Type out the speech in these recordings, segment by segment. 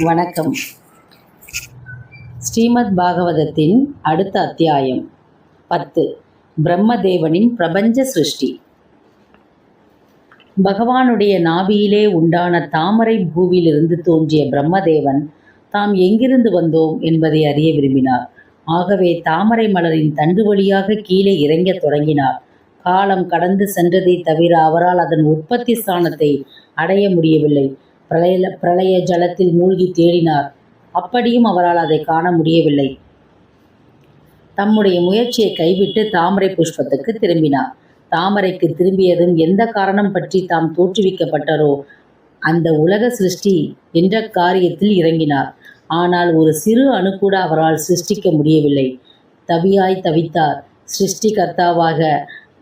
வணக்கம். ஸ்ரீமத் பாகவதத்தின் அடுத்த அத்தியாயம் 10. பிரம்மதேவனின் பிரபஞ்ச சிருஷ்டி. பகவானுடைய நாபியிலே உண்டான தாமரை பூவிலிருந்து தோன்றிய பிரம்மதேவன் தாம் எங்கிருந்து வந்தோம் என்பதை அறிய விரும்பினார். ஆகவே தாமரை மலரின் தண்டு வழியாக கீழே இறங்கத் தொடங்கினார். காலம் கடந்து சென்றதை தவிர அவரால் அதன் உற்பத்தி ஸ்தானத்தை அடைய முடியவில்லை. பிரளய ஜலத்தில் மூழ்கி தேடினார். அப்படியும் அவரால் அதை காண முடியவில்லை. தம்முடைய முயற்சியை கைவிட்டு தாமரை புஷ்பத்துக்கு திரும்பினார். தாமரைக்கு திரும்பியதும் எந்த காரணம் பற்றி தாம் தோற்றுவிக்கப்பட்டாரோ அந்த உலக சிருஷ்டி என்ற காரியத்தில் இறங்கினார். ஆனால் ஒரு சிறு அணு கூட அவரால் சிருஷ்டிக்க முடியவில்லை. தவியாய் தவித்தார். சிருஷ்டிகர்த்தாவாக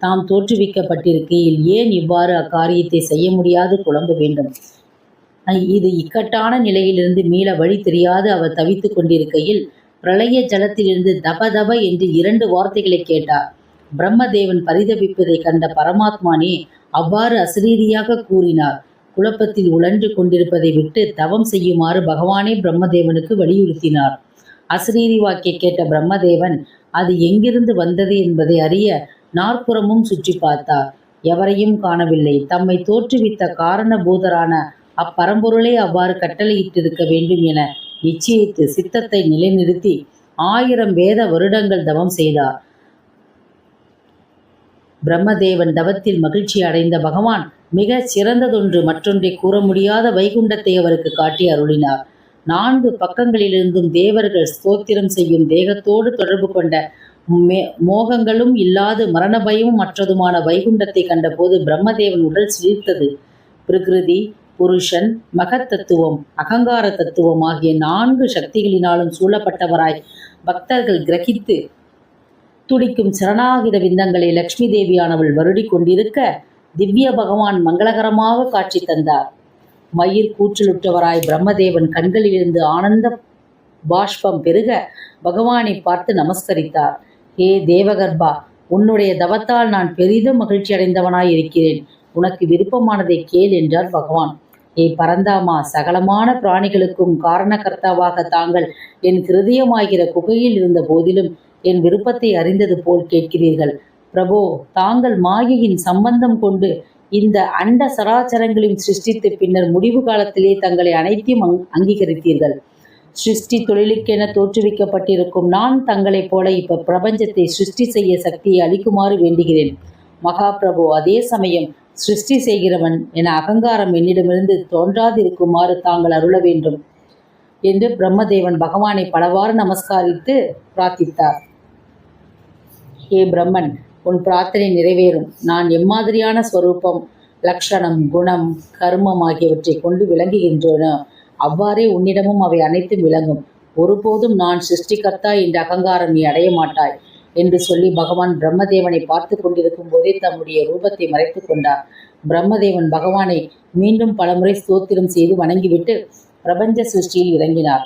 தாம் தோற்றுவிக்கப்பட்டிருக்கையில் ஏன் இவ்வாறு அக்காரியத்தை செய்ய முடியாது குழம்ப வேண்டும்? இது இக்கட்டான நிலையிலிருந்து மீள வழி தெரியாது அவர் தவித்து கொண்டிருக்கையில் பிரளய ஜலத்திலிருந்து தப தப என்று 2 வார்த்தைகளை கேட்டார். பிரம்மதேவன் பரிதபிப்பதை கண்ட பரமாத்மானே அவ்வாறு அசரீரியாக கூறினார். குழப்பத்தில் உழன்று கொண்டிருப்பதை விட்டு தவம் செய்யுமாறு பகவானே பிரம்மதேவனுக்கு வலியுறுத்தினார். அசரீரி வாக்கை கேட்ட பிரம்மதேவன் அது எங்கிருந்து வந்தது என்பதை அறிய நாற்புறமும் சுற்றி பார்த்தார். எவரையும் காணவில்லை. தம்மை தோற்றுவித்த காரணபூதரான அப்பரம்பொருளே அவ்வாறு கட்டளையிட்டிருக்க வேண்டும் என நிச்சயித்து சித்தத்தை நிலைநிறுத்தி 1000 வேத வருடங்கள் தவம் செய்தார். பிரம்மதேவன் தவத்தில் மகிழ்ச்சி அடைந்த பகவான் மிக சிறந்ததொன்று மற்றொன்றை கூற முடியாத வைகுண்டத்தை அவருக்கு காட்டி அருளினார். 4 பக்கங்களிலிருந்தும் தேவர்கள் ஸ்தோத்திரம் செய்யும் தேகத்தோடு தொடர்பு கொண்ட மோகங்களும் இல்லாது மரண பயமும் மற்றதுமான வைகுண்டத்தை கண்டபோது பிரம்மதேவன் உடல் சிலிர்த்தது. பிரகிருதி, புருஷன், மகத் தத்துவம், அகங்கார தத்துவம் ஆகிய 4 சக்திகளினாலும் சூழப்பட்டவராய் பக்தர்கள் கிரகித்து துடிக்கும் சரணாகித விந்தங்களை லக்ஷ்மி தேவியானவள் வருடி கொண்டிருக்க திவ்ய பகவான் மங்களகரமாக காட்சி தந்தார். மயிர் கூற்றலுற்றவராய் பிரம்மதேவன் கண்களிலிருந்து ஆனந்த பாஷ்பம் பெருக பகவானை பார்த்து நமஸ்கரித்தார். ஹே தேவகர்பா, உன்னுடைய தவத்தால் நான் பெரிதும் மகிழ்ச்சி அடைந்தவனாய் இருக்கிறேன். உனக்கு விருப்பமானதை கேள் என்றார் பகவான். ஏ பரந்தாமா, சகலமான பிராணிகளுக்கும் காரணகர்த்தாவாக தாங்கள் என் ஹிருதயமாகிற குகையில் இருந்த போதிலும் என் விருப்பத்தை அறிந்தது போல் கேட்கிறீர்கள். பிரபோ, தாங்கள் மாயையின் சம்பந்தம் கொண்டு இந்த அண்ட சராச்சரங்களையும் சிருஷ்டித்து பின்னர் முடிவு காலத்திலே தங்களை அனைத்தையும் அங்கீகரித்தீர்கள். சிருஷ்டி தொழிலுக்கென தோற்றுவிக்கப்பட்டிருக்கும் நான் தங்களைப் போல இப்ப பிரபஞ்சத்தை சிருஷ்டி செய்ய சக்தியை அளிக்குமாறு வேண்டுகிறேன். மகாபிரபு, அதே சமயம் சிருஷ்டி செய்கிறவன் என அகங்காரம் என்னிடமிருந்து தோன்றாதிருக்குமாறு தாங்கள் அருள வேண்டும் என்று பிரம்மதேவன் பகவானை பலவாறு நமஸ்காரித்து பிரார்த்தித்தார். ஏ பிரம்மன், உன் பிரார்த்தனை நிறைவேறும். நான் எம்மாதிரியான ஸ்வரூபம், லக்ஷணம், குணம், கர்மம் ஆகியவற்றை கொண்டு விளங்குகின்றனோ அவ்வாறே உன்னிடமும் அவை அனைத்தும் விளங்கும். ஒருபோதும் நான் சிருஷ்டிகர்த்தா என்ற அகங்காரம் நீ அடைய மாட்டாய் என்று சொல்லி பகவான் பிரம்மதேவனை பார்த்து கொண்டிருக்கும் போதே தம்முடைய ரூபத்தை மறைத்து கொண்டார். பிரம்மதேவன் பகவானை மீண்டும் பலமுறை ஸ்தோத்திரம் செய்து வணங்கிவிட்டு பிரபஞ்ச சிருஷ்டியில் இறங்கினார்.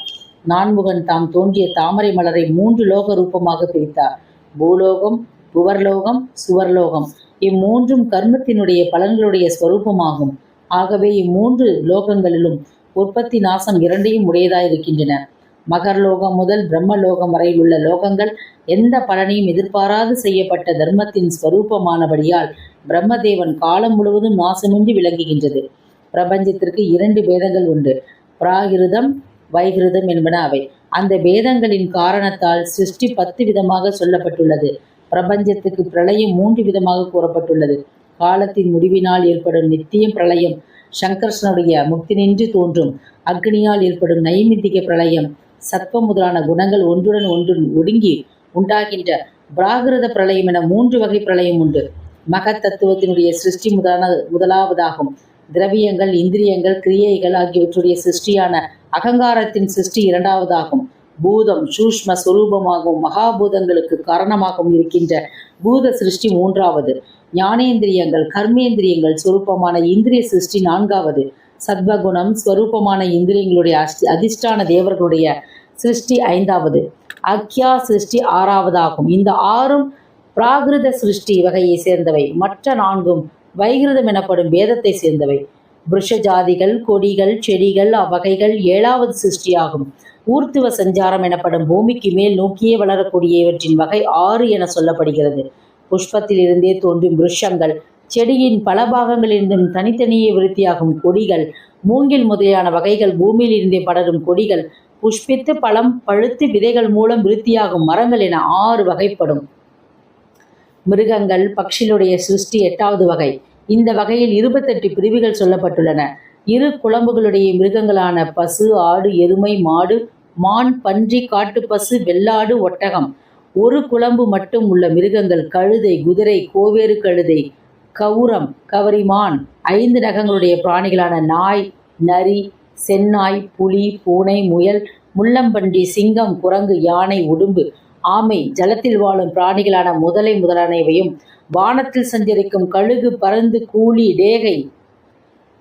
நான்முகன் தாம் தோன்றிய தாமரை மலரை 3 லோக ரூபமாக பிரித்தார். பூலோகம், புவர்லோகம், சுவர்லோகம். இம்மூன்றும் கர்மத்தினுடைய பலன்களுடைய ஸ்வரூபமாகும். ஆகவே இம்மூன்று லோகங்களிலும் உற்பத்தி நாசம் 2ஐயும் உடையதாயிருக்கின்றன. மகர்லோகம் முதல் பிரம்மலோகம் வரையில் உள்ள லோகங்கள் எந்த பலனையும் எதிர்பாராது செய்யப்பட்ட தர்மத்தின் ஸ்வரூபமானபடியால் பிரம்மதேவன் காலம் முழுவதும் நாசமின்றி விளங்குகின்றது. பிரபஞ்சத்திற்கு 2 பேதங்கள் உண்டு. பிராகிருதம், வைகிருதம் என்பன அவை. அந்த பேதங்களின் காரணத்தால் சிருஷ்டி 10 விதமாக சொல்லப்பட்டுள்ளது. பிரபஞ்சத்துக்கு பிரளயம் 3 விதமாக கூறப்பட்டுள்ளது. காலத்தின் முடிவினால் ஏற்படும் நித்தியம் பிரளயம், சங்கர்ஷனுடைய முக்தி நின்று தோன்றும் அக்னியால் ஏற்படும் நைமித்திக பிரளயம், சத்வம் முதலான குணங்கள் ஒன்றுடன் ஒன்று ஒடுங்கி உண்டாகின்ற பிராகிருத பிரளயம் என 3 வகை பிரளயம் உண்டு. மகத் தத்துவத்தினுடைய சிருஷ்டி முதலாவதாகும். திரவியங்கள், இந்திரியங்கள், கிரியைகள் ஆகியவற்றுடைய சிருஷ்டியான அகங்காரத்தின் சிருஷ்டி 2வதாகும். பூதம் சூஷ்ம ஸ்வரூபமாகவும் மகாபூதங்களுக்கு காரணமாகவும் இருக்கின்ற பூத சிருஷ்டி 3வது. ஞானேந்திரியங்கள், கர்மேந்திரியங்கள் ஸ்வரூபமான இந்திரிய சிருஷ்டி 4வது. சத்வகுணம் ஸ்வரூபமான இந்திரியங்களுடைய அதிஷ்டான தேவர்களுடைய சிருஷ்டி 5வது. அக்யா சிருஷ்டி 6வதாகும். இந்த 6ம் பிராகிருத சிருஷ்டி வகையை சேர்ந்தவை. மற்ற 4ம் வைகிருதம் எனப்படும் வேதத்தை சேர்ந்தவை. விருஷஜாதிகள், கொடிகள், செடிகள் அவ்வகைகள் 7வது சிருஷ்டியாகும். ஊர்த்துவ சஞ்சாரம் எனப்படும் பூமிக்கு மேல் நோக்கியே வளரக்கூடிய இவற்றின் வகை 6 என சொல்லப்படுகிறது. புஷ்பத்தில் இருந்தே தோன்றும் விருஷங்கள், செடியின் பல பாகங்களிலிருந்தும் தனித்தனியே விருத்தியாகும் கொடிகள், மூங்கில் முதலியான வகைகள், பூமியில் இருந்தே படரும் கொடிகள், புஷ்பித்து பழம் பழுத்து விதைகள் மூலம் விருத்தியாகும் மரங்கள் என 6 வகைப்படும். மிருகங்கள், பக்ஷிகளுடைய சிருஷ்டி 8வது வகை. இந்த வகையில் 28 பிரிவுகள் சொல்லப்பட்டுள்ளன. இரு குளம்புகளுடைய மிருகங்களான பசு, ஆடு, எருமை, மாடு, மான், பன்றி, காட்டுப்பசு, வெள்ளாடு, ஒட்டகம். ஒரு குளம்பு மட்டும் உள்ள மிருகங்கள் கழுதை, குதிரை, கோவேறு கழுதை, கவுரம், கவரிமான். 5 நகங்களுடைய பிராணிகளான நாய், நரி, செந்நாய், புலி, பூனை, முயல், முள்ளம்பன்றி, சிங்கம், குரங்கு, யானை, உடும்பு, ஆமை, ஜலத்தில் வாழும் பிராணிகளான முதலை முதலானவையும், வானத்தில் சஞ்சரிக்கும் கழுகு, பருந்து, கூலி, டேகை,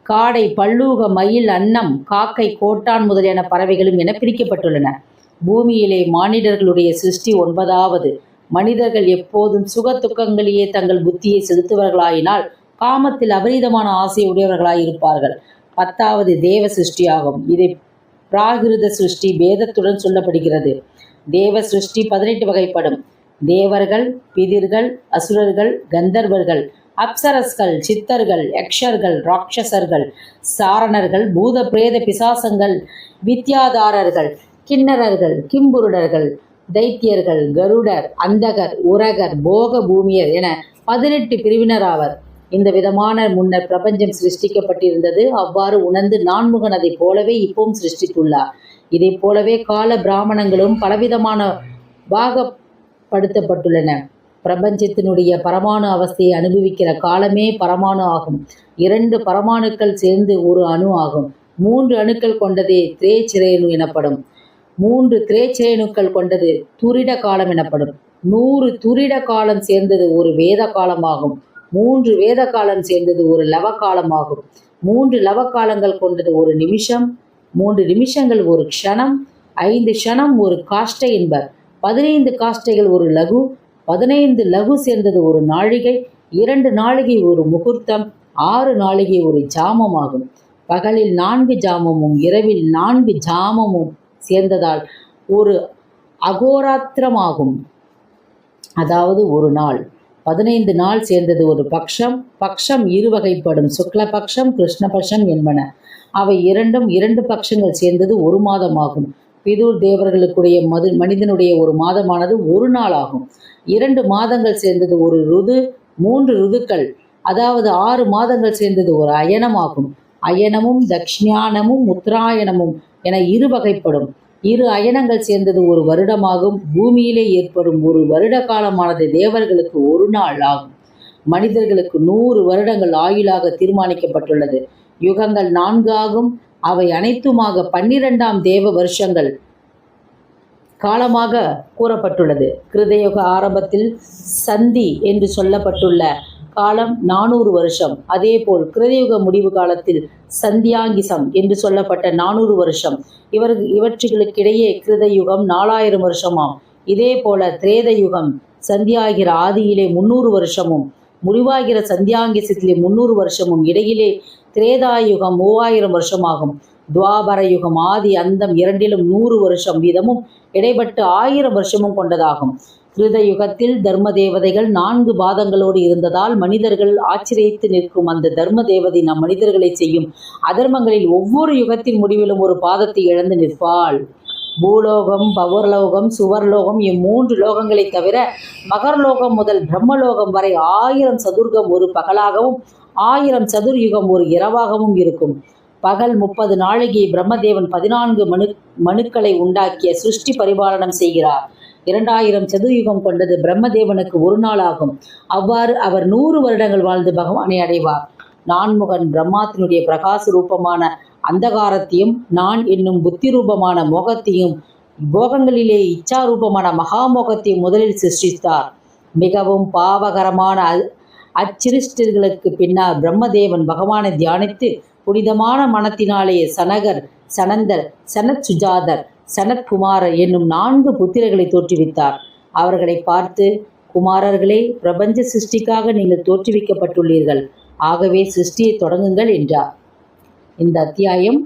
காடை, பல்லூக, மயில், அன்னம், காக்கை, கோட்டான் முதலியான பறவைகளும் என பிரிக்கப்பட்டுள்ளன. பூமியிலே மானிடர்களுடைய சிருஷ்டி 9வது. மனிதர்கள் எப்போதும் சுக துக்கங்களையே தங்கள் புத்தியை செலுத்துவர்களாயினால் காமத்தில் அபரிதமான ஆசை உடையவர்களாயிருப்பார்கள். 10வது தேவ சிருஷ்டியாகும். இதை பிராகிருத சிருஷ்டி பேதத்துடன் சொல்லப்படுகிறது. தேவ சிருஷ்டி 18 வகைப்படும். தேவர்கள், பிதிர்கள், அசுரர்கள், கந்தர்வர்கள், அப்சரஸ்கள், சித்தர்கள், யக்ஷர்கள், ராட்சசர்கள், சாரணர்கள், பூத பிரேத பிசாசங்கள், வித்யாதாரர்கள், கிண்ணறர்கள், கிம்புருடர்கள், தைத்தியர்கள், கருடர், அந்தகர், உரகர், போக பூமியர் என 18 பிரிவினர் ஆவர். இந்த விதமான முன்னர் பிரபஞ்சம் சிருஷ்டிக்கப்பட்டிருந்தது. அவ்வாறு உணர்ந்து நான்முகன் அதைப் போலவே இப்பவும் சிருஷ்டித்துள்ளார். இதைப் போலவே கால பிராமணங்களும் பலவிதமான பாகப்படுத்தப்பட்டுள்ளன. பிரபஞ்சத்தினுடைய பரமாணு அவஸ்தையை அனுபவிக்கிற காலமே பரமாணு ஆகும். 2 பரமாணுக்கள் சேர்ந்து ஒரு அணு ஆகும். 3 அணுக்கள் கொண்டதே திரேச்சிரேணு எனப்படும். 3 திரேச்சிரேணுக்கள் கொண்டது துரிட காலம் எனப்படும். 100 துரிட காலம் சேர்ந்தது ஒரு வேத காலமாகும். 3 வேத காலம் சேர்ந்தது ஒரு லவ காலமாகும். 3 லவ காலங்கள் கொண்டது ஒரு நிமிஷம். 3 நிமிஷங்கள் ஒரு க்ஷணம். 5 க்ஷணம் ஒரு காஷ்டை என்பர். 15 காஷ்டைகள் ஒரு லகு. 15 லகு சேர்ந்தது ஒரு நாழிகை. 2 நாழிகை ஒரு முகூர்த்தம். 6 நாழிகை ஒரு ஜாமமாகும். பகலில் 4 ஜாமமும் இரவில் 4 ஜாமமும் சேர்ந்ததால் ஒரு அகோராத்திரமாகும். அதாவது ஒரு நாள். 15 நாள் சேர்ந்தது ஒரு பக்ஷம். பக்ஷம் 2 வகைப்படும். சுக்லபக்ஷம், கிருஷ்ணபக்ஷம் என்பன. அவை இரண்டும் 2 பட்சங்கள் சேர்ந்தது ஒரு மாதமாகும். பிதுர் தேவர்களுக்குடைய மனிதனுடைய ஒரு மாதமானது ஒரு நாள் ஆகும். 2 மாதங்கள் சேர்ந்தது ஒரு ருது. 3 ருதுக்கள் அதாவது 6 மாதங்கள் சேர்ந்தது ஒரு அயனமாகும். அயனமும் தக்ஷ்ஞானமும் உத்தராயணமும் என 2 வகைப்படும். 2 அயனங்கள் சேர்ந்தது ஒரு வருடமாகும். பூமியிலே ஏற்படும் ஒரு வருட காலமானது தேவர்களுக்கு ஒரு நாள் ஆகும். மனிதர்களுக்கு 100 வருடங்கள் ஆயுளாக தீர்மானிக்கப்பட்டுள்ளது. யுகங்கள் 4 ஆகும். அவை அனைத்துமாக 12ஆம் தேவ வருஷங்கள் காலமாக கூறப்பட்டுள்ளது. கிருதயுக ஆரம்பத்தில் சந்தி என்று சொல்லப்பட்டுள்ள காலம் 400 வருஷம். அதேபோல் கிருதயுக முடிவு காலத்தில் சந்தியாங்கிசம் என்று சொல்லப்பட்ட 400 வருஷம். இவற்றுகளுக்கிடையே கிருதயுகம் 4000 வருஷமாம். இதே போல திரேத யுகம் சந்தியாகிற ஆதியிலே 300 வருஷமும் முடிவாகிற சந்தியாங்கிசத்திலே 300 வருஷமும் இடையிலே திரேதாயுகம் 3000 வருஷமாகும். துவாபர யுகம் ஆதி அந்தம் இரண்டிலும் 100 வருஷம் வீதமும் இடைப்பட்டு 1000 வருஷமும் கொண்டதாகும். கிருத யுகத்தில் தர்ம தேவதைகள் 4 பாதங்களோடு இருந்ததால் மனிதர்கள் ஆச்சரியத்து நிற்கும் அந்த தர்ம தேவதை நம் மனிதர்களை செய்யும் அதர்மங்களில் ஒவ்வொரு யுகத்தின் முடிவிலும் ஒரு பாதத்தை இழந்து நிற்பாள். பூலோகம், பவர்லோகம், சுவர்லோகம் இம்மூன்று லோகங்களை தவிர மகர்லோகம் முதல் பிரம்மலோகம் வரை 1000 சதுர்கம் ஒரு பகலாகவும் 1000 சதுர்யுகம் ஒரு இரவாகவும் இருக்கும். பகல் 30 நாழிகை பிரம்மதேவன் 14 மனுக்களை உண்டாக்கிய சிருஷ்டி பரிபாலனம் செய்கிறார். 2000 சதுர்யுகம் கொண்டது பிரம்மதேவனுக்கு ஒரு நாள் ஆகும். அவ்வாறு அவர் 100 வருடங்கள் வாழ்ந்து பகவானை அடைவார். நான்முகன் பிரம்மாத்தினுடைய பிரகாச ரூபமான அந்தகாரத்தையும் நான் என்னும் புத்தி ரூபமான மோகத்தையும் போகங்களிலே இச்சாரூபமான மகாமோகத்தையும் முதலில் சிருஷ்டித்தார். மிகவும் பாவகரமான அச்சிருஷ்டிகளுக்கு பின்னால் பிரம்மதேவன் பகவானை தியானித்து புனிதமான மனத்தினாலே சனகர், சனந்தர், சனத் சுஜாதர், சனத்குமாரர் என்னும் 4 புத்திரர்களை தோற்றுவித்தார். அவர்களை பார்த்து, குமாரர்களே, பிரபஞ்ச சிருஷ்டிக்காக நீங்கள் தோற்றுவிக்கப்பட்டுள்ளீர்கள். ஆகவே சிருஷ்டியை தொடங்குங்கள் என்றார். இந்த அத்தியாயம்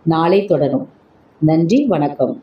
நாளை தொடரும். நன்றி, வணக்கம்.